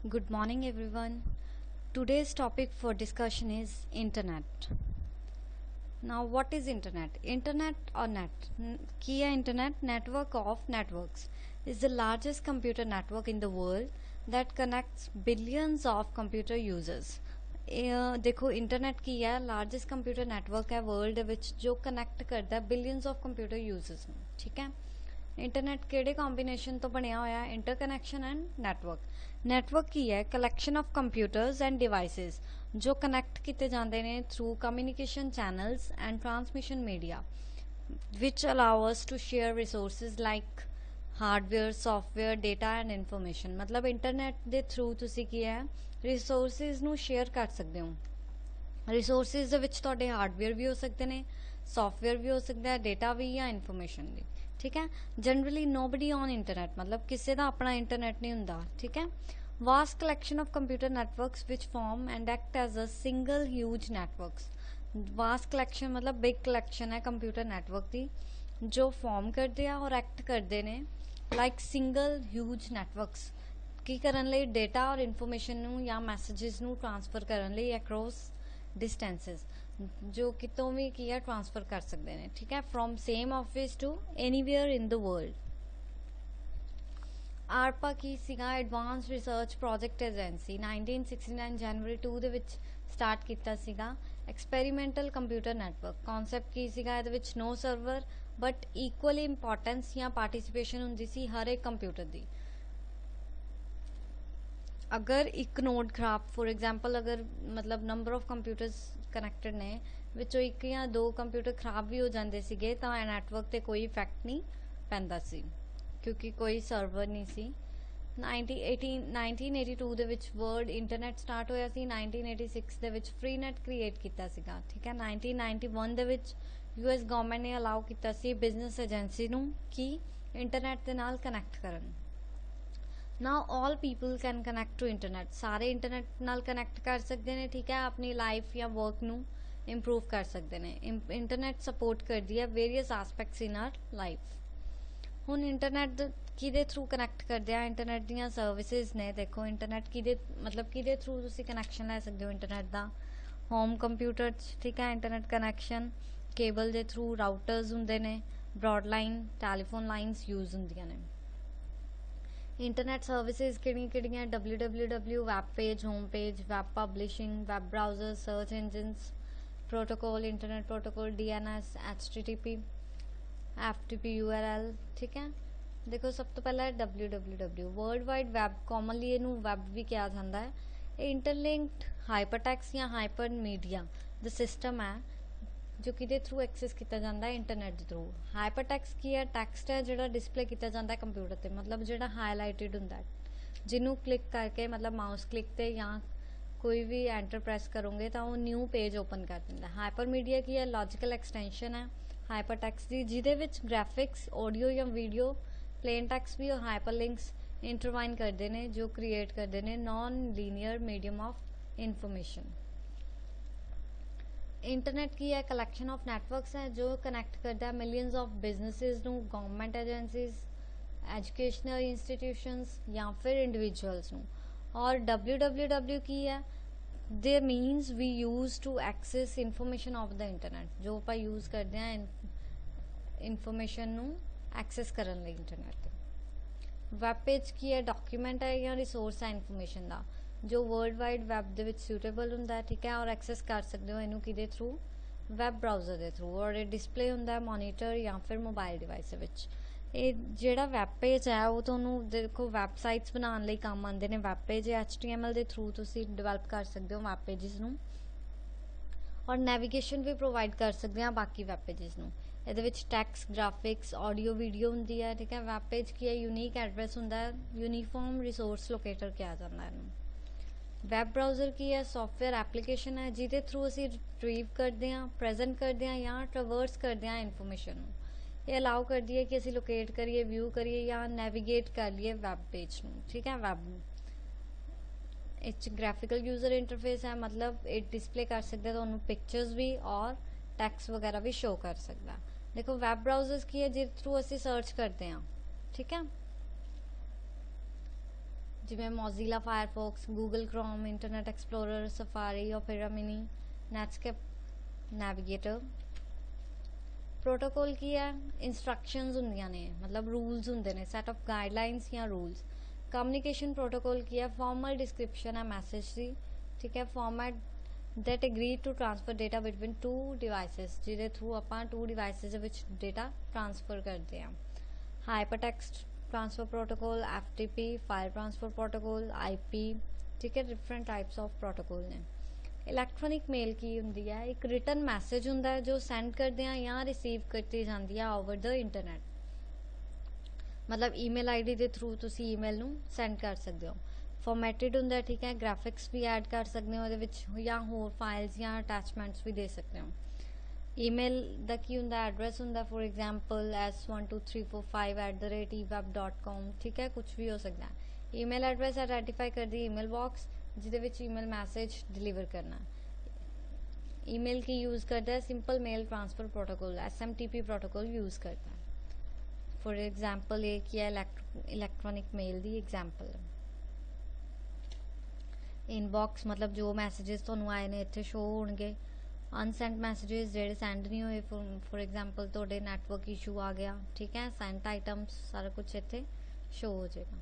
Good morning, everyone. Today's topic for discussion is internet. Now, what is internet? Internet or net? Key internet network of networks is the largest computer network in the world that connects billions of computer users. देखो internet की है largest computer network है world which जो connect करता है billions of computer users ਨੂੰ ठीक है। इंटरनेट ਕਿਹੜੇ ਕੰਬੀਨੇਸ਼ਨ ਤੋਂ ਬਣਿਆ ਹੋਇਆ ਇੰਟਰਕਨੈਕਸ਼ਨ ਐਂਡ ਨੈਟਵਰਕ ਕੀ ਹੈ collection of computers and devices ਜੋ ਕਨੈਕਟ ਕੀਤੇ ਜਾਂਦੇ ਨੇ through communication channels and transmission media which allow us to share resources like hardware software data and information ਮਤਲਬ ਇੰਟਰਨੈਟ ਦੇ ਥਰੂ ਤੁਸੀਂ ਕੀ ਹੈ ਰਿਸੋਰਸਿਸ ਨੂੰ ਸ਼ੇਅਰ ਕਰ ਸਕਦੇ ਹੋ। ਰਿਸੋਰਸਿਸ ਦੇ ਵਿੱਚ ਤੁਹਾਡੇ ਹਾਰਡਵੇਅਰ ਵੀ ਹੋ ਸਕਦੇ ਨੇ ਸੌਫਟਵੇਅਰ ਵੀ ਹੋ ਸਕਦਾ ਹੈ ਡੇਟਾ ਵੀ ਜਾਂ ਇਨਫੋਰਮੇਸ਼ਨ ਵੀ ठीक है। जनरली नोबडी ऑन इंटरनेट मतलब किसी का अपना इंटरनेट नहीं होंदा ठीक है। Vast collection of computer networks which form and act as a single huge networks. Vast collection मतलब बिग कलैक्शन है कंप्यूटर नेटवर्क की जो फॉर्म करते हैं और एक्ट करते हैं लाइक सिंगल ह्यूज नेटवर्क्स की करन लई डेटा और इनफॉर्मेशन नू या मैसेजेस नू ट्रांसफर करन लई अक्रॉस डिस्टेंसेस जो कितों भी किया ट्रांसफर कर सकते हैं ठीक है from same office to anywhere in the world. ARPA की सीगा एडवांस रिसर्च प्रोजेक्ट एजेंसी 1969 जनवरी 2 ਦੇ ਵਿੱਚ ਸਟਾਰਟ ਕੀਤਾ ਸੀਗਾ ਐਕਸਪੈਰੀਮੈਂਟਲ ਕੰਪਿਊਟਰ ਨੈਟਵਰਕ ਕਨਸੈਪਟ ਕੀ ਸੀਗਾ ਇਹਦੇ ਵਿੱਚ no server but equally importance ਜਾਂ ਪਾਰਟਿਸਿਪੇਸ਼ਨ ਹੁੰਦੀ ਸੀ ਹਰ ਇੱਕ ਕੰਪਿਊਟਰ ਦੀ। अगर एक नोड खराब फॉर एग्जाम्पल अगर मतलब नंबर ऑफ कंप्यूटर्स कनैक्टेड ने विचों एक या दो कंप्यूटर खराब भी हो जाते सीगे तो नैटवर्क ते कोई इफेक्ट नहीं पैंदा सी क्योंकि कोई सर्वर नहीं सी। 1982 ਦੇ ਵਿੱਚ वर्ल्ड इंटरनेट स्टार्ट होया सी 1986 ਦੇ ਵਿੱਚ फ्री नेट क्रिएट किया सीगा ठीक है। 1991 ਦੇ ਵਿੱਚ यूएस गवर्नमेंट ने अलाउ किया सी बिजनेस एजेंसी नूं कि इंटरनेट के नाल कनैक्ट करन। Now all people can connect to internet सारे इंटरनेट नाल कनैक्ट कर सकते हैं ठीक है अपनी लाइफ या वर्क नू इंप्रूव कर सकते हैं। इंटरनेट सपोर्ट करती है वेरीअस एस्पैक्ट्स इन आर लाइफ। हुण इंटरनेट किहदे थ्रू कनैक्ट करते हैं इंटरनेट दीयां सर्विसेज ने देखो इंटरनेट किहदे मतलब किहदे थ्रू तुसीं कनैक्शन लै सकते हो इंटरनेट दा होम कंप्यूटर ठीक है इंटरनेट कनैक्शन केबल दे थ्रू राउटर्स हुंदे ने ब्रॉडलाइन टैलीफोन लाइन्स यूज हुंदियां ने। इंटरनेट सर्विसेज किहड़ियां www web page home page web publishing web browser search engines protocol internet protocol DNS HTTP FTP URL ठीक है। देखो सब तो पहला है www world wide web commonly इनू वैब भी कहा जाता है। ये इंटरलिंक्ड हाइपरटैक्स या हाइपर मीडिया द सिस्टम है जो कि थ्रू एक्सेस किया जाता है इंटरनेट के थ्रू। हाइपरटैक्स की है टैक्सट है जो डिस्पले किया जाता है कंप्यूटर पर मतलब जो हाईलाइटिड होंगे जिन्हों क्लिक करके मतलब माउस क्लिक ते या कोई भी एंटर प्रेस करोगे तो वो न्यू पेज ओपन कर देता है। हाइपर मीडिया की है लॉजिकल एक्सटेंशन है हाइपरटैक्स की जिदे विच ग्राफिक्स ऑडियो या वीडियो प्लेन टैक्स भी और हाइपर लिंक्स इंटरवाइन करते हैं जो क्रिएट करते हैं non linear medium of information. Internet की है कलैक्शन ऑफ नेटवर्क्स है जो कनैक्ट करता है मिलियंस ऑफ बिजनेसिस नू गवर्नमेंट एजेंसीज एजुकेशनल इंस्टीट्यूशंस या फिर इंडिविजुअल्स नू। और www की है the means we use to access information of the internet जो आप यूज करते हैं इंफॉर्मेशन नू एक्सेस करने लई इंटरनेट। वैब पेज की है डॉक्यूमेंट है या रिसोर्स है इंफॉर्मेशन का जो वर्ल्ड वाइड वैब दे विच सूटेबल हुंदा है ठीक है और एक्सेस कर सकते हो इनू किहदे थ्रू वैब ब्राउजर के थ्रू और ये डिस्पले हुंदा है मॉनीटर या फिर मोबाइल डिवाइस विच। ये जिहड़ा वैब पेज है वो तुहानू देखो वैबसाइट्स बनाने लई काम आंदे ने वैब पेज HTML के थ्रू तुसीं डिवेलप कर सकते हो वैब पेजिस नू और नैविगेशन भी प्रोवाइड कर सकते हैं बाकी वैब पेजिस नू। ਇਹਦੇ ਵਿੱਚ टैक्स ग्राफिक्स ऑडियो वीडियो होंदी है ठीक है। वैब पेज की है यूनीक एड्रैस होंदा है यूनीफॉर्म रिसोर्स लोकेटर कहा जाता है। वैब ब्राउज़र की है सॉफ्टवेयर एप्लीकेशन है जिहदे थ्रू असीं रिट्रीव करते हैं प्रेजेंट करते हैं या ट्रवर्स करते हैं इनफॉर्मेशन। ये अलाउ करती है कि असीं लोकेट करिए व्यू करिए या नैविगेट कर लिए वैब पेज नूं ठीक है। वैब इस ग्राफिकल यूज़र इंटरफेस है मतलब ये डिस्पले कर सकते हैं तो पिक्चर्स भी और टैक्स वगैरह भी शो कर सकता है। देखो वैब ब्राउज़र्स की है जिस थ्रू असीं सर्च करते हैं ठीक है। ਜਿਵੇਂ Mozilla Firefox, Google Chrome, Internet Explorer, Safari, Opera Mini, Netscape Navigator. Protocol ਕੀ ਹੈ? ਇੰਸਟਰਕਸ਼ਨਸ ਹੁੰਦੀਆਂ ਨੇ, ਮਤਲਬ ਰੂਲਸ ਹੁੰਦੇ ਨੇ, ਸੈਟ ਆਫ ਗਾਈਡਲਾਈਨਸ ਜਾਂ ਰੂਲਸ। ਕਮਿਊਨੀਕੇਸ਼ਨ ਪ੍ਰੋਟੋਕੋਲ ਕੀ ਹੈ? ਫਾਰਮਲ ਡਿਸਕ੍ਰਿਪਸ਼ਨ ਹੈ ਮੈਸੇਜ ਦੀ, ਠੀਕ ਹੈ। Format that agree to transfer data between two devices, ਜਿਹਦੇ ਥਰੂ ਆਪਾਂ two devices ਦੇ ਵਿੱਚ data transfer ਕਰਦੇ ਹਾਂ। hypertext transfer protocol, FTP, file transfer protocol, IP, ਠੀਕ ਹੈ। different types of protocol ਨੇ। ਇਲੈਕਟ੍ਰੋਨਿਕ ਮੇਲ ਕੀ ਹੁੰਦੀ ਹੈ? ਇੱਕ ਰਿਟਨ ਮੈਸੇਜ ਹੁੰਦਾ ਹੈ ਜੋ ਸੈਂਡ ਕਰਦੇ ਹਾਂ ਜਾਂ ਰਿਸੀਵ ਕੀਤੀ ਜਾਂਦੀ ਹੈ ਓਵਰ ਦ ਇੰਟਰਨੈਟ, ਮਤਲਬ ਈਮੇਲ ਆਈਡੀ ਦੇ ਥਰੂ ਤੁਸੀਂ ਈਮੇਲ ਨੂੰ ਸੈਂਡ ਕਰ ਸਕਦੇ ਹੋ। ਫੋਰਮੈਟਿਡ ਹੁੰਦਾ, ਠੀਕ ਹੈ। ਗ੍ਰਾਫਿਕਸ ਵੀ ਐਡ ਕਰ ਸਕਦੇ ਹੋ ਉਹਦੇ ਵਿੱਚ, ਜਾਂ ਹੋਰ ਫਾਈਲਸ ਜਾਂ ਅਟੈਚਮੈਂਟਸ ਵੀ ਦੇ ਸਕਦੇ ਹੋ। ਈਮੇਲ ਦਾ ਕੀ ਹੁੰਦਾ? ਐਡਰੈਸ ਹੁੰਦਾ, ਫੋਰ ਐਗਜ਼ਾਮਪਲ s12345@eweb.com, ਠੀਕ ਹੈ। ਕੁਛ ਵੀ ਹੋ ਸਕਦਾ ਹੈ। ਈਮੇਲ ਐਡਰੈਸ ਆਈਡੈਂਟੀਫਾਈ ਕਰਦੀ ਈਮੇਲ ਬਾਕਸ ਜਿਹਦੇ ਵਿੱਚ ਈਮੇਲ ਮੈਸੇਜ ਡਿਲੀਵਰ ਕਰਨਾ। ਈਮੇਲ ਕੀ ਯੂਜ਼ ਕਰਦਾ ਹੈ? Simple mail transfer protocol, SMTP protocol use ਕਰਦਾ ਹੈ। ਫੋਰ ਐਗਜ਼ਾਮਪਲ ਇਹ ਕੀ ਹੈ? ਇਲੈਕਟ੍ਰੋਨਿਕ ਮੇਲ ਦੀ ਐਗਜ਼ਾਮਪਲ। ਇਨਬਾਕਸ ਮਤਲਬ ਜੋ ਮੈਸੇजेस ਤੁਹਾਨੂੰ ਆਏ ਨੇ ਇੱਥੇ ਸ਼ੋ ਹੋਣਗੇ। ਅਨਸੈਂਡ ਮੈਸੇजेस ਜਿਹੜੇ ਸੈਂਡ ਨਹੀਂ ਹੋਏ, ਫੋਰ ਐਗਜ਼ਾਮਪਲ ਤੁਹਾਡੇ ਨੈਟਵਰਕ ਇਸ਼ੂ ਆ ਗਿਆ, ਠੀਕ ਹੈ। ਸੈਂਟ ਆਈਟਮਸ ਸਾਰਾ ਕੁਝ ਇੱਥੇ ਸ਼ੋ ਹੋ ਜਾਏਗਾ।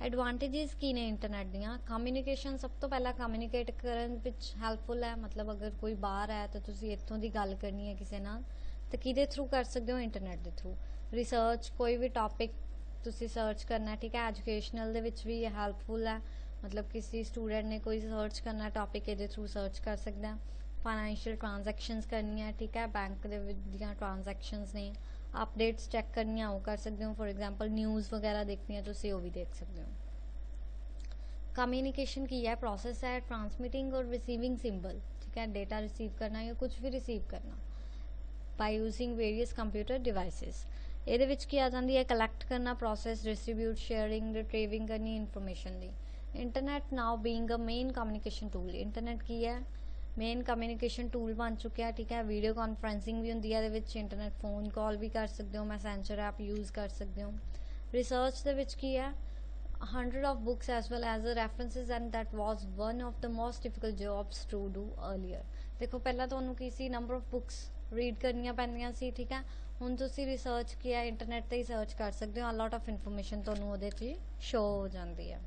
ਐਡਵਾਂਟੇजेस ਕੀ ਨੇ ਇੰਟਰਨੈਟ ਦੀਆਂ? ਕਮਿਊਨੀਕੇਸ਼ਨ ਸਭ ਤੋਂ ਪਹਿਲਾਂ ਕਮਿਊਨੀਕੇਟ ਕਰਨ ਵਿੱਚ ਹੈਲਪਫੁਲ ਹੈ, ਮਤਲਬ ਅਗਰ ਕੋਈ ਬਾਹਰ ਹੈ ਤਾਂ ਤੁਸੀਂ ਇੱਥੋਂ ਦੀ ਗੱਲ ਕਰਨੀ ਹੈ ਕਿਸੇ ਨਾਲ ਤਾਂ ਕਿਹਦੇ ਥਰੂ ਕਰ ਸਕਦੇ ਹੋ? ਇੰਟਰਨੈਟ ਦੇ ਥਰੂ। ਰਿਸਰਚ, ਕੋਈ ਵੀ ਟੌਪਿਕ ਤੁਸੀਂ ਸਰਚ ਕਰਨਾ, ਠੀਕ ਹੈ। ਐਜੂਕੇਸ਼ਨਲ ਦੇ ਵਿੱਚ ਵੀ ਇਹ ਹੈਲਪਫੁਲ ਹੈ, ਮਤਲਬ ਕਿਸੇ ਸਟੂਡੈਂਟ ਨੇ ਕੋਈ ਸਰਚ ਕਰਨਾ ਟੌਪਿਕ ਇਹਦੇ ਥਰੂ ਸਰਚ ਕਰ ਸਕਦਾ। ਫਾਈਨੈਂਸ਼ੀਅਲ ਟ੍ਰਾਂਜੈਕਸ਼ਨਸ ਕਰਨੀਆਂ, ਠੀਕ ਹੈ। ਬੈਂਕ ਦੇ ਵਿੱਚ ਦੀਆਂ ਟ੍ਰਾਂਜੈਕਸ਼ਨਸ ਨੇ, ਅਪਡੇਟਸ ਚੈੱਕ ਕਰਨੀਆਂ ਉਹ ਕਰ ਸਕਦੇ ਹੋ। ਫੋਰ ਐਗਜ਼ਾਮਪਲ ਨਿਊਜ਼ ਵਗੈਰਾ ਦੇਖਣੀਆਂ ਤੁਸੀਂ ਉਹ ਵੀ ਦੇਖ ਸਕਦੇ ਹੋ। ਕਮਿਊਨੀਕੇਸ਼ਨ ਕੀ ਹੈ? ਪ੍ਰੋਸੈਸ ਹੈ ਟ੍ਰਾਂਸਮਿਟਿੰਗ ਔਰ ਰਿਸੀਵਿੰਗ ਸਿੰਬਲ, ਠੀਕ ਹੈ। ਡੇਟਾ ਰਿਸੀਵ ਕਰਨਾ ਜਾਂ ਕੁਝ ਵੀ ਰਿਸੀਵ ਕਰਨਾ ਬਾਈ ਯੂਜ਼ਿੰਗ ਵੇਰੀਅਸ ਕੰਪਿਊਟਰ ਡਿਵਾਈਸਿਸ। ਇਹਦੇ ਵਿੱਚ ਕੀ ਆ ਜਾਂਦੀ ਹੈ? ਕਲੈਕਟ ਕਰਨਾ, ਪ੍ਰੋਸੈਸ, ਡਿਸਟਰੀਬਿਊਟ, ਸ਼ੇਅਰਿੰਗ, ਰਿਟਰੀਵਿੰਗ ਕਰਨੀ ਇਨਫੋਰਮੇਸ਼ਨ ਦੀ। Internet now being a main communication tool. Internet ਕੀ ਹੈ? ਮੇਨ ਕਮਿਊਨੀਕੇਸ਼ਨ ਟੂਲ ਬਣ ਚੁੱਕਿਆ, ਠੀਕ ਹੈ। ਵੀਡੀਓ ਕਾਨਫਰੰਸਿੰਗ ਵੀ ਹੁੰਦੀ ਹੈ ਇਹਦੇ ਵਿੱਚ, ਇੰਟਰਨੈਟ ਫੋਨ ਕਾਲ ਵੀ ਕਰ ਸਕਦੇ ਹੋ, ਮੈਸੇਂਜਰ ਐਪ ਯੂਜ਼ ਕਰ ਸਕਦੇ ਹੋ। ਰਿਸਰਚ ਦੇ ਵਿੱਚ ਕੀ ਹੈ? 100 of books as well as the references, and that was one of the most difficult jobs to do earlier। ਦੇਖੋ ਪਹਿਲਾਂ ਤੁਹਾਨੂੰ ਕੀ ਸੀ? ਨੰਬਰ ਆਫ ਬੁੱਕਸ ਰੀਡ ਕਰਨੀਆਂ ਪੈਂਦੀਆਂ ਸੀ, ਠੀਕ ਹੈ। ਹੁਣ ਤੁਸੀਂ ਰਿਸਰਚ ਕੀ ਹੈ? ਇੰਟਰਨੈਟ 'ਤੇ ਹੀ ਸਰਚ ਕਰ ਸਕਦੇ ਹੋ। ਅ ਲੋਟ ਆਫ ਇਨਫੋਰਮੇਸ਼ਨ ਤੁਹਾਨੂੰ ਉਹਦੇ 'ਚ ਸ਼ੋ ਹੋ ਜਾਂਦੀ ਹੈ।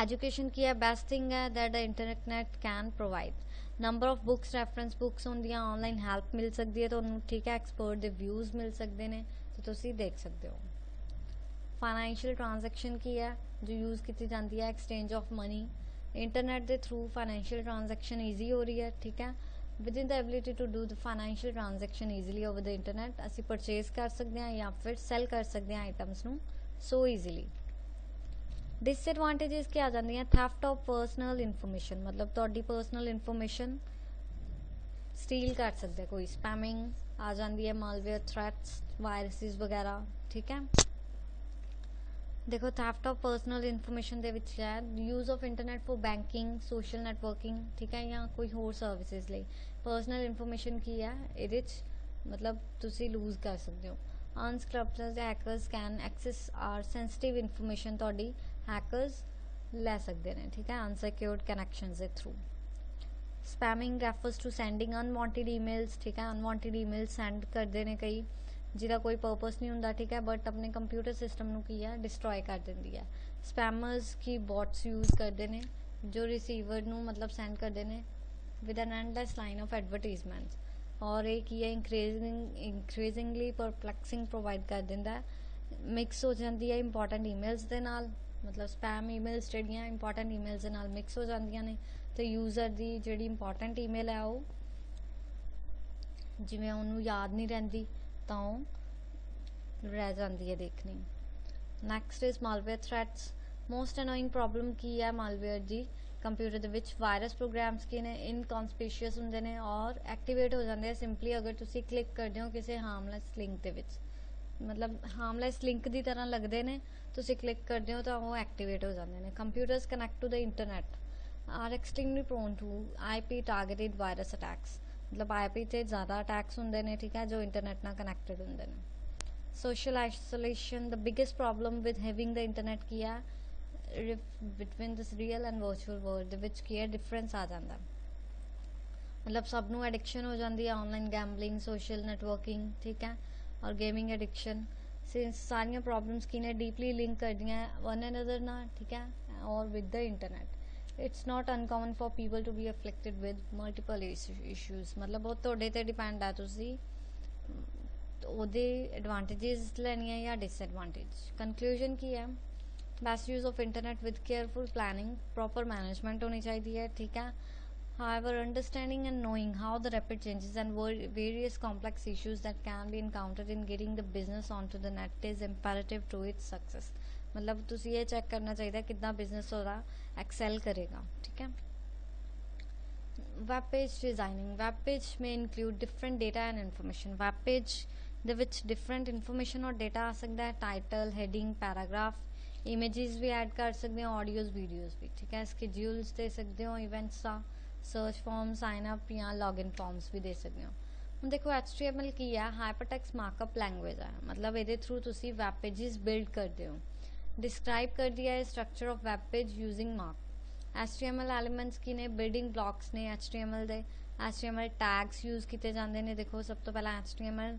ਐਜੂਕੇਸ਼ਨ ਕੀ ਹੈ? ਬੈਸਟ ਥਿੰਗ ਹੈ that the internet can provide. Number of books, reference books ਹੁੰਦੀਆਂ, ਔਨਲਾਈਨ ਹੈਲਪ ਮਿਲ ਸਕਦੀ ਹੈ ਤੁਹਾਨੂੰ, ਠੀਕ ਹੈ। ਐਕਸਪਰਟ ਦੇ ਵਿਊਜ਼ ਮਿਲ ਸਕਦੇ ਨੇ ਤੇ ਤੁਸੀਂ ਦੇਖ ਸਕਦੇ ਹੋ। ਫਾਈਨੈਂਸ਼ੀਅਲ ਟ੍ਰਾਂਜੈਕਸ਼ਨ ਕੀ ਹੈ ਜੋ ਯੂਜ਼ ਕੀਤੀ ਜਾਂਦੀ ਹੈ? Exchange of money. ਇੰਟਰਨੈਟ ਦੇ ਥਰੂ ਫਾਈਨੈਂਸ਼ੀਅਲ ਟ੍ਰਾਂਜੈਕਸ਼ਨ ਈਜ਼ੀ ਹੋ ਰਹੀ ਹੈ, ਠੀਕ ਹੈ। Within the ability to do the financial transaction easily over the internet, ਅਸੀਂ ਪਰਚੇਜ਼ ਕਰ ਸਕਦੇ ਹਾਂ ਜਾਂ ਫਿਰ ਸੈਲ ਕਰ ਸਕਦੇ ਹਾਂ ਆਈਟਮਸ ਨੂੰ ਸੋ ਈਜ਼ੀਲੀ। ਡਿਸਐਡਵਾਂਟੇजेस ਕੀ ਆ ਜਾਂਦੀਆਂ? ਥੈਫਟ ਆਫ ਪਰਸਨਲ ਇਨਫੋਰਮੇਸ਼ਨ, ਮਤਲਬ ਤੁਹਾਡੀ ਪਰਸਨਲ ਇਨਫੋਰਮੇਸ਼ਨ ਸਟੀਲ ਕਰ ਸਕਦਾ ਕੋਈ। ਸਪੈਮਿੰਗ ਆ ਜਾਂਦੀ ਹੈ, ਮਾਲਵੇਅਰ, ਥ੍ਰੈਟਸ, ਵਾਇਰਸਿਸ ਵਗੈਰਾ, ਠੀਕ ਹੈ। ਦੇਖੋ ਥੈਫਟ ਆਫ ਪਰਸਨਲ ਇਨਫੋਰਮੇਸ਼ਨ ਦੇ ਵਿੱਚ ਹੈ use of internet for banking, social networking, ਠੀਕ ਹੈ, ਜਾਂ ਕੋਈ ਹੋਰ ਸਰਵਿਸਿਜ਼ ਲਈ। ਪਰਸਨਲ ਇਨਫੋਰਮੇਸ਼ਨ ਕੀ ਹੈ ਇਹਦੇ 'ਚ? ਮਤਲਬ ਤੁਸੀਂ ਲੂਜ਼ ਕਰ ਸਕਦੇ ਹੋ। Unscripted hackers can access our sensitive information, ਤੁਹਾਡੀ ਹੈਕਰਸ ਲੈ ਸਕਦੇ ਨੇ, ਠੀਕ ਹੈ, ਅਨਸਿਕਿਉਰਡ ਕਨੈਕਸ਼ਨਸ ਦੇ through. Spamming refers to sending unwanted emails, ਠੀਕ ਹੈ। ਅਨਵਾਂਟਿਡ ਈਮੇਲ ਸੈਂਡ ਕਰਦੇ ਨੇ ਕਈ ਜਿਹਦਾ ਕੋਈ ਪਰਪਸ ਨਹੀਂ ਹੁੰਦਾ, ਠੀਕ ਹੈ, ਬਟ ਆਪਣੇ ਕੰਪਿਊਟਰ ਸਿਸਟਮ ਨੂੰ ਕੀ ਹੈ? ਡਿਸਟਰੋਏ ਕਰ ਦਿੰਦੀ ਹੈ। ਸਪੈਮਰਸ ਕੀ ਬੋਟਸ ਯੂਜ਼ ਕਰਦੇ ਨੇ ਜੋ ਰਿਸੀਵਰ ਨੂੰ ਮਤਲਬ ਸੈਂਡ ਕਰਦੇ ਨੇ with an endless line of advertisements, ਔਰ ਇਹ ਕੀ ਹੈ? ਇਨਕਰੀਜ਼ਿੰਗਲੀ ਪਰਪਲੈਕਸਿੰਗ ਪ੍ਰੋਵਾਈਡ ਕਰ ਦਿੰਦਾ ਹੈ। ਮਿਕਸ ਹੋ ਜਾਂਦੀ ਹੈ ਇੰਪੋਰਟੈਂਟ ਈਮੇਲਸ ਦੇ ਨਾਲ, ਮਤਲਬ ਸਪੈਮ ਈਮੇਲਸ ਜਿਹੜੀਆਂ ਇੰਪੋਰਟੈਂਟ ਈਮੇਲਸ ਦੇ ਨਾਲ ਮਿਕਸ ਹੋ ਜਾਂਦੀਆਂ ਨੇ ਅਤੇ ਯੂਜ਼ਰ ਦੀ ਜਿਹੜੀ ਇੰਪੋਰਟੈਂਟ ਈਮੇਲ ਹੈ ਉਹ ਜਿਵੇਂ ਉਹਨੂੰ ਯਾਦ ਨਹੀਂ ਰਹਿੰਦੀ ਤਾਂ ਉਹ ਰਹਿ ਜਾਂਦੀ ਹੈ ਦੇਖਣੀ। Next is malware threats. Most annoying problem ਕੀ ਹੈ ਮਾਲਵੇਅਰ ਦੀ? ਕੰਪਿਊਟਰ ਦੇ ਵਿੱਚ ਵਾਇਰਸ ਪ੍ਰੋਗਰਾਮਸ ਕੀ ਨੇ? ਇਨਕਨਸਪੀਸ਼ੀਅਸ ਹੁੰਦੇ ਨੇ ਔਰ ਐਕਟੀਵੇਟ ਹੋ ਜਾਂਦੇ ਆ ਸਿੰਪਲੀ ਅਗਰ ਤੁਸੀਂ ਕਲਿੱਕ ਕਰਦੇ ਹੋ ਕਿਸੇ ਹਾਰਮਲੈਸ ਲਿੰਕ ਦੇ ਵਿੱਚ, ਮਤਲਬ ਹਾਰਮਲੈਸ ਲਿੰਕ ਦੀ ਤਰ੍ਹਾਂ ਲੱਗਦੇ ਨੇ, ਤੁਸੀਂ ਕਲਿੱਕ ਕਰਦੇ ਹੋ ਤਾਂ ਉਹ ਐਕਟੀਵੇਟ ਹੋ ਜਾਂਦੇ ਨੇ। Computers connect to the internet are extremely prone to IP targeted virus attacks, ਮਤਲਬ IP 'ਤੇ ਜ਼ਿਆਦਾ ਅਟੈਕਸ ਹੁੰਦੇ ਨੇ, ਠੀਕ ਹੈ, ਜੋ ਇੰਟਰਨੈਟ ਨਾਲ ਕਨੈਕਟਡ ਹੁੰਦੇ ਨੇ। social isolation, the biggest problem with having the internet ਕੀ ਹੈ between this real and virtual world ਦੇ ਵਿੱਚ ਕੀ ਹੈ difference ਆ ਜਾਂਦਾ ਮਤਲਬ ਸਭ ਨੂੰ ਐਡਿਕਸ਼ਨ ਹੋ ਜਾਂਦੀ ਹੈ ਆਨਲਾਈਨ ਗੈਂਬਲਿੰਗ ਸੋਸ਼ਲ ਨੈਟਵਰਕਿੰਗ ਠੀਕ ਹੈ ਔਰ ਗੇਮਿੰਗ ਐਡਿਕਸ਼ਨ since ਸਾਰੀਆਂ ਪ੍ਰੋਬਲਮਸ ਕੀ ਨੇ ਡੀਪਲੀ ਲਿੰਕ ਕਰਦੀਆਂ one another ਨਾਲ ਠੀਕ ਹੈ ਔਰ with the internet it's not uncommon for people to be afflicted with multiple issues ਮਤਲਬ ਉਹ ਤੁਹਾਡੇ ਤੇ ਡਿਪੈਂਡ ਹੈ ਤੁਸੀਂ ਉਹਦੇ ਐਡਵਾਂਟੇजेस ਲੈਣੀਆਂ ਜਾਂ ਡਿਸਐਡਵਾਂਟੇਜ ਕਨਕਲੂਜਨ ਕੀ ਹੈ best use of internet with careful planning proper management होनी चाहिए ठीक है however understanding and knowing how the rapid changes and various complex issues that can be encountered in getting the business onto the net is imperative to its success मतलब तुसी ये check करना चाहिए कितना बिजनेस हो रहा एक्सेल करेगा ठीक है web page designing web page may include different data and information web page ਦੇ ਵਿੱਚ different information और data आ सकता है title heading paragraph ਇਮੇजेस भी ऐड कर सकते हो ऑडियोज वीडियोज भी ठीक है स्केड्यूल्स दे सकते हो इवेंट्स का सर्च फॉर्म साइन अप या लॉगिन फॉर्म्स भी दे सकते हो ਹੁਣ ਦੇਖੋ HTML ਕੀ ਹੈ ਹਾਈਪਰਟੈਕਸਟ ਮਾਰਕਅਪ ਲੈਂਗੁਏਜ ਹੈ ਮਤਲਬ ਇਹਦੇ ਥਰੂ ਤੁਸੀਂ ਵੈਬ ਪੇजेस ਬਿਲਡ ਕਰਦੇ ਹੋ ਡਿਸਕ੍ਰਾਈਬ ਕਰਦੀ ਹੈ structure of web page using mark HTML elements ਕੀ ਨੇ ਬਿਲਡਿੰਗ ਬਲੌਕਸ ਨੇ HTML ਦੇ HTML ਟੈਗਸ ਯੂਜ਼ ਕੀਤੇ ਜਾਂਦੇ ਨੇ ਦੇਖੋ ਸਭ ਤੋਂ ਪਹਿਲਾਂ HTML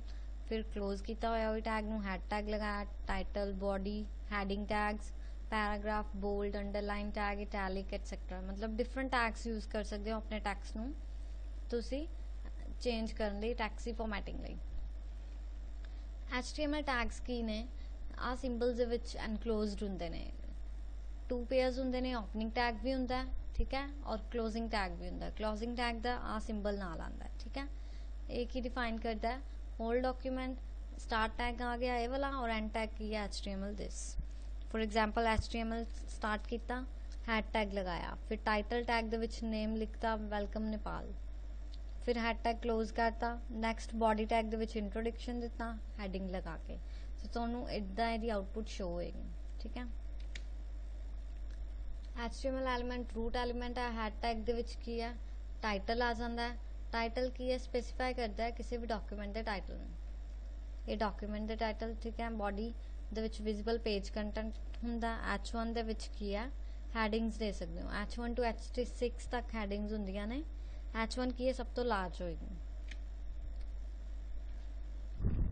फिर क्लोज किया हुआ वही टैग नू हैड टैग लगाया title body heading tags paragraph bold underline tag italic etcetera मतलब डिफरेंट टैग्स यूज कर सकते हो अपने टैक्स नू तुसी चेंज करने लई टैक्सी फॉर्मैटिंग लई HTML टैग्स की ने आ सिंबल्स दे विच एनक्लोज्ड हुंदे ने टू पेयर्स हुंदे ने ओपनिंग टैग भी हुंदा है ठीक है और क्लोजिंग टैग भी हुंदा है क्लोजिंग टैग दा आ सिंबल नाल आंदा है ठीक है एक ही डिफाइन करता है होल डॉक्यूमेंट स्टार्ट टैग आ गया ये वाला और एंड टैग की है HTML this for example HTML start किया हैड टैग लगाया फिर title tag they which name लिखता वेलकम नेपाल फिर हैड टैग क्लोज करता नैक्सट बॉडी टैग दे विच इंट्रोडक्शन दिता हैडिंग लगा के तो तुहानू इदां इहदी आउटपुट शो होएगी ठीक है HTML एलिमेंट रूट एलिमेंट है हैड टैग दे विच की है टाइटल आ जाता है टाइटल की है स्पेसिफाई करता है किसी भी डॉक्यूमेंट के टाइटल में ये डॉक्यूमेंट के टाइटल ठीक है बॉडी दे विच विजिबल पेज कंटेंट हुंदा H1 दे विच की है हैडिंग्स दे सकते हो H1 to H6 तक हैडिंग्स हुंदियां ने H1 की है सब तो लार्ज होएगी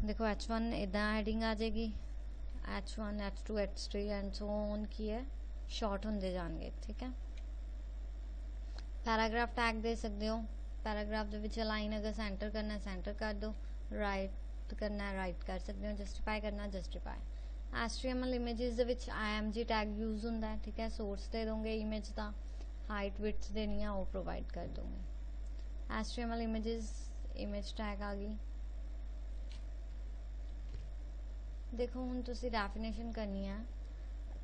देखो H1 इदा हैडिंग आ जाएगी H1 H2 H3 and so on की है शॉर्ट होंदे जाएंगे ठीक है पैराग्राफ टैग दे सकते हो पैराग्राफ दे विच लाइन अगर सेंटर करना है सेंटर कर दो राइट करना है राइट कर सकते हो जस्टिफाई करना जस्टिफाई HTML इमेजेस दे विच IMG टैग यूज होंदा है ठीक है सोर्स दे दोगे इमेज दा हाइट विड्थ देनी है वो प्रोवाइड कर दोगे HTML इमेजेस इमेज टैग आ गई देखो हुण तुसी डेफिनेशन करनी है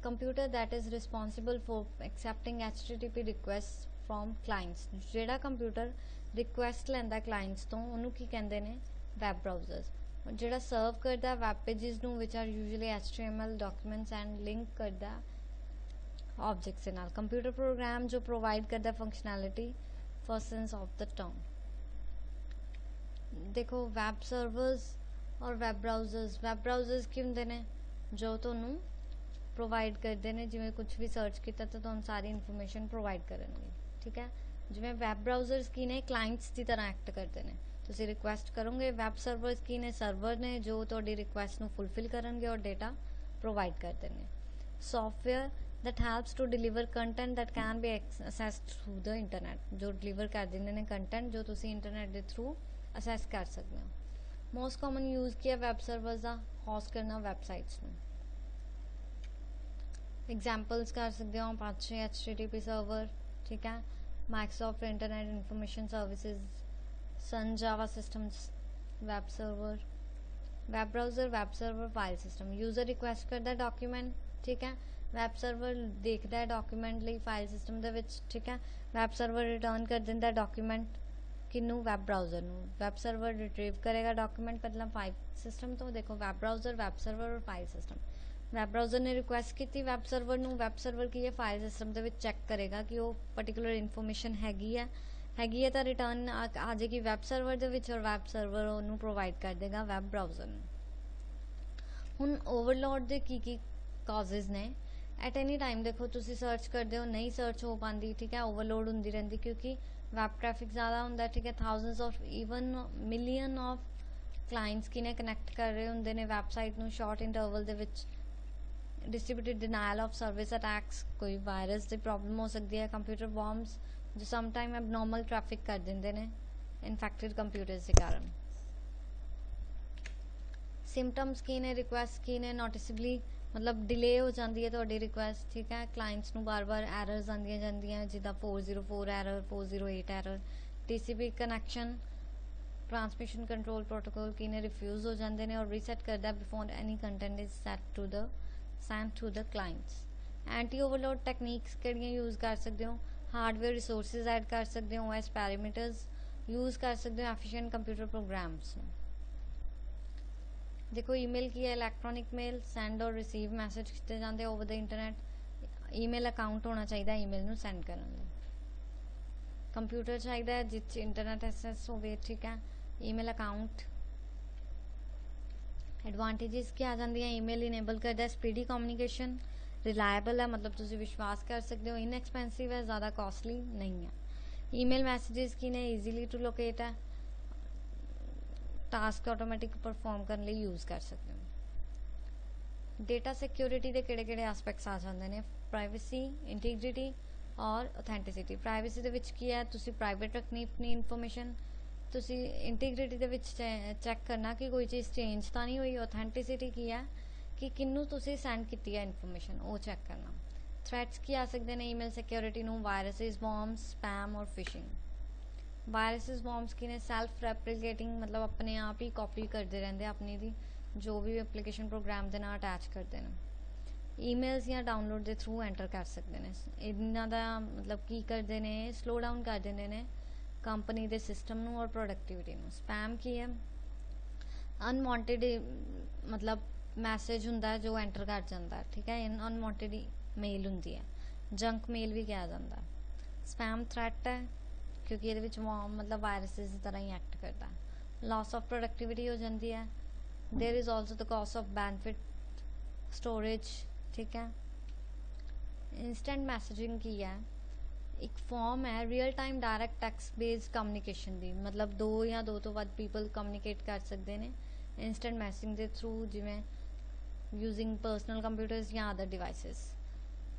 computer that is responsible for accepting HTTP request from clients जेड़ा कंप्यूटर रिक्वेस्ट लैंदा क्लाइंट्स तो उन्होंने की कहते हैं वैब ब्राउजर्स जेड़ा सर्व करता वैब पेजेस नू which are usually HTML documents and link करता ऑब्जेक्ट्स के नाल कंप्यूटर प्रोग्राम जो प्रोवाइड करता functionality first sense of the term देखो वैब सर्वर्स और वैब ब्राउजर्स की होंदे ने जो तुहानू प्रोवाइड करते हैं जिवें कुछ भी सर्च किया तो तुहानू सारी इन्फॉर्मेशन प्रोवाइड करेंगे ठीक है जिवें वैब ब्राउजर्स की ने क्लाइंट्स की तरह एक्ट करते हैं तुसी रिक्वेस्ट करोगे वैब सर्वर्स की ने सर्वर ने जो तुहाडी रिक्वेस्ट नू फुलफिल करेंगे और डेटा प्रोवाइड कर देंगे software that helps to deliver content that can be accessed through the internet जो डिलीवर कर देंगे ने कंटेंट जो तुसी इंटरनेट के थ्रू असेस कर सकते हो मोस्ट कॉमन यूज किया वैब सर्वर्स का होस्ट करना वैबसाइट्स नू एग्जाम्पल्स कर सकते हो Apache HTTP सर्वर ठीक है Microsoft Internet Information Services Sun Java Systems web server file system user request करता है डॉक्यूमेंट ठीक है वैब सर्वर देखता है डॉक्यूमेंट ਲਈ फाइल सिस्टम ਦੇ ਵਿੱਚ ठीक है वैब सर्वर रिटर्न कर ਦਿੰਦਾ डॉक्यूमेंट किनू वैब ब्राउजर नू वैब सर्वर रिट्रीव करेगा डॉक्यूमेंट मतलब फाइल सिस्टम तो देखो वैब ब्राउजर वैब सर्वर और फाइल सिस्टम वैब ब्राउजर ने रिक्वेस्ट की वैब सर्वर नू वैब सर्वर की फाइल सिस्टम ਦੇ ਵਿੱਚ चेक करेगा कि वो पर्टिकुलर इन्फॉर्मेशन हैगी है तो रिटर्न आ जाएगी वैब सर्वर ਦੇ ਵਿੱਚ और वैब सर्वर ਉਹਨੂੰ प्रोवाइड कर देगा वैब ब्राउजर ਨੂੰ ਹੁਣ ਓਵਰਲੋਡ ਦੇ ਕੀ ਕਾजेज ਨੇ ਐਟ ਐਨੀ ਟਾਈਮ ਦੇਖੋ ਤੁਸੀਂ ਸਰਚ ਕਰਦੇ ਹੋ ਨਹੀਂ ਸਰਚ ਹੋ ਪਾਉਂਦੀ ਠੀਕ ਹੈ ਓਵਰਲੋਡ ਹੁੰਦੀ ਰਹਿੰਦੀ ਕਿਉਂਕਿ ਵੈਬ ਟ੍ਰੈਫਿਕ ਜ਼ਿਆਦਾ ਹੁੰਦਾ ਠੀਕ ਹੈ thousands of even million of clients ਕਿਨੇ ਕਨੈਕਟ ਕਰ ਰਹੇ ਹੁੰਦੇ ਨੇ ਵੈਬਸਾਈਟ ਨੂੰ ਸ਼ਾਰਟ ਇੰਟਰਵਲ ਦੇ ਵਿੱਚ ਡਿਸਟ੍ਰੀਬਿਊਟਿਡ ਡਿਨਾਇਲ ਆਫ ਸਰਵਿਸ ਅਟੈਕਸ ਕੋਈ ਵਾਇਰਸ ਦੀ ਪ੍ਰੋਬਲਮ ਹੋ ਸਕਦੀ ਹੈ ਕੰਪਿਊਟਰ ਬੌਮਸ ਜੋ ਸਮਟਾਈਮ ਐਬਨੋਰਮਲ ਟ੍ਰੈਫਿਕ ਕਰ ਦਿੰਦੇ ਨੇ ਇਨਫੈਕਟਡ ਕੰਪਿਊਟਰਸ ਦੇ ਕਾਰਨ ਸਿੰਪਟਮਸ ਕੀ ਨੇ ਰਿਕੁਐਸਟ ਕੀ ਨੇ ਨੋਟਿਸਬਲੀ ਮਤਲਬ ਡਿਲੇ ਹੋ ਜਾਂਦੀ ਹੈ ਤੁਹਾਡੀ ਰਿਕੁਐਸਟ ਠੀਕ ਹੈ ਕਲਾਇੰਟਸ ਨੂੰ ਬਾਰ-ਬਾਰ ਐਰਰਸ ਆਉਂਦੀਆਂ ਜਾਂਦੀਆਂ ਜਿੱਦਾਂ 404 error 408 error TCP connection transmission control protocol की ने रिफ्यूज हो जाते हैं और रीसैट करता before any content is sent to the clients anti overload techniques किहड़ियां यूज़ कर सकते हो हार्डवेयर रिसोर्सिस ऐड कर सकते हो OS पैरामीटर्स यूज़ कर सकते हो एफिशिएंट कंप्यूटर प्रोग्राम्स देखो ईमेल की है इलैक्ट्रॉनिक मेल सेंड और रिसीव मैसेज किए जाते over the internet email account होना चाहिए ईमेल नूं सेंड करने कंप्यूटर चाहिए जिस इंटरनेट एक्सैस हो ठीक है ईमेल अकाउंट एडवांटेजेस क्या आ जाती है ईमेल इनेबल करता स्पीडी कम्युनिकेशन रिलायबल है मतलब तुम विश्वास कर सकते हो इनएक्सपेंसिव है ज़्यादा कॉस्टली नहीं है ईमेल मैसेजेस की ने ईजीली टू लोकेट है टास्क ऑटोमैटिक परफॉर्म करने लिए यूज़ कर सकते हो डेटा सिक्योरिटी के किहड़े एस्पैक्ट्स आ जाते हैं प्राइवेसी इंटीग्रिटी और ऑथेंटिसिटी प्राइवेसी ਦੇ ਵਿੱਚ ਕੀ ਹੈ ਤੁਸੀਂ ਪ੍ਰਾਈਵੇਟ ਰੱਖਣੀ ਆਪਣੀ ਇਨਫੋਰਮੇਸ਼ਨ ਤੁਸੀਂ ਇੰਟੀਗ੍ਰਿਟੀ ਦੇ ਵਿੱਚ ਚੈੱਕ ਕਰਨਾ ਕਿ ਕੋਈ ਚੀਜ਼ ਚੇਂਜ ਤਾਂ ਨਹੀਂ ਹੋਈ ऑथेंटिसिटी ਕੀ ਹੈ ਕਿ ਕਿੰਨੂੰ ਤੁਸੀਂ ਸੈਂਡ ਕੀਤੀ ਹੈ ਇਨਫੋਰਮੇਸ਼ਨ ਉਹ ਚੈੱਕ ਕਰਨਾ ਥ੍ਰੈਟਸ ਕੀ ਆ ਸਕਦੇ ਨੇ ਈਮੇਲ ਸਿਕਿਉਰਿਟੀ ਨੂੰ ਵਾਇਰਸਿਸ ਬੌਮਸ ਸਪੈਮ ਔਰ ਫਿਸ਼ਿੰਗ ਵਾਇਰਸਿਸ ਬੌਮਸ ਕੀ ਨੇ ਸੈਲਫ ਰੈਪਲੀਕੇਟਿੰਗ मतलब ਆਪਣੇ ਆਪ ਹੀ ਕਾਪੀ ਕਰਦੇ ਰਹਿੰਦੇ ਆਪਣੀ ਦੀ ਜੋ ਵੀ ਐਪਲੀਕੇਸ਼ਨ ਪ੍ਰੋਗਰਾਮ ਦੇ ਨਾਲ ਅਟੈਚ ਕਰਦੇ ਨੇ ईमेल्स या डाउनलोड के थ्रू एंटर कर सकते हैं इन्हों का मतलब की करते हैं स्लो डाउन कर देंगे ने कंपनी के सिस्टम नू और प्रोडक्टिविटी नू स्पैम की है अनवांटेड मतलब मैसेज होंदा है जो एंटर कर जाता है ठीक है अनवांटेड मेल होंदी है जंक मेल भी कहा जाता है स्पैम थ्रैट है क्योंकि ये मतलब वायरसिस की तरह ही एक्ट करता है लॉस ऑफ प्रोडक्टिविटी हो जाती है there is also the cost of benefit storage ठीक है इंस्टेंट मैसेजिंग की है एक फॉर्म है real time direct text based communication की मतलब दो या दो तो वध पीपल कम्युनिकेट कर सकते हैं इंस्टेंट मैसेजिंग के थ्रू जिमें यूजिंग पर्सनल कंप्यूटर्स या अदर डिवाइसिस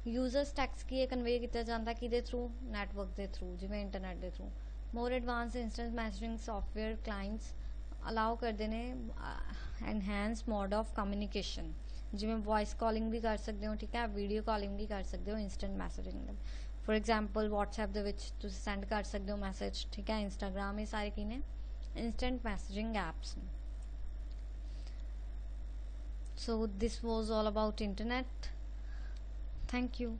यूजर्स टैक्स की कन्वे किया जाता कि थ्रू नैटवर्क के थ्रू जिमें इंटरनेट के through more advance instant messaging software clients allow करते हैं एनहेंस मोड ऑफ कम्युनिकेशन जिमें वॉइस कॉलिंग भी कर सकते हो ठीक है वीडियो कॉलिंग भी कर सकते हो instant messaging for example WhatsApp के सेंड कर सकते हो मैसेज ठीक है इंस्टाग्राम ये सारे की ने instant messaging apps so this was all about internet thank you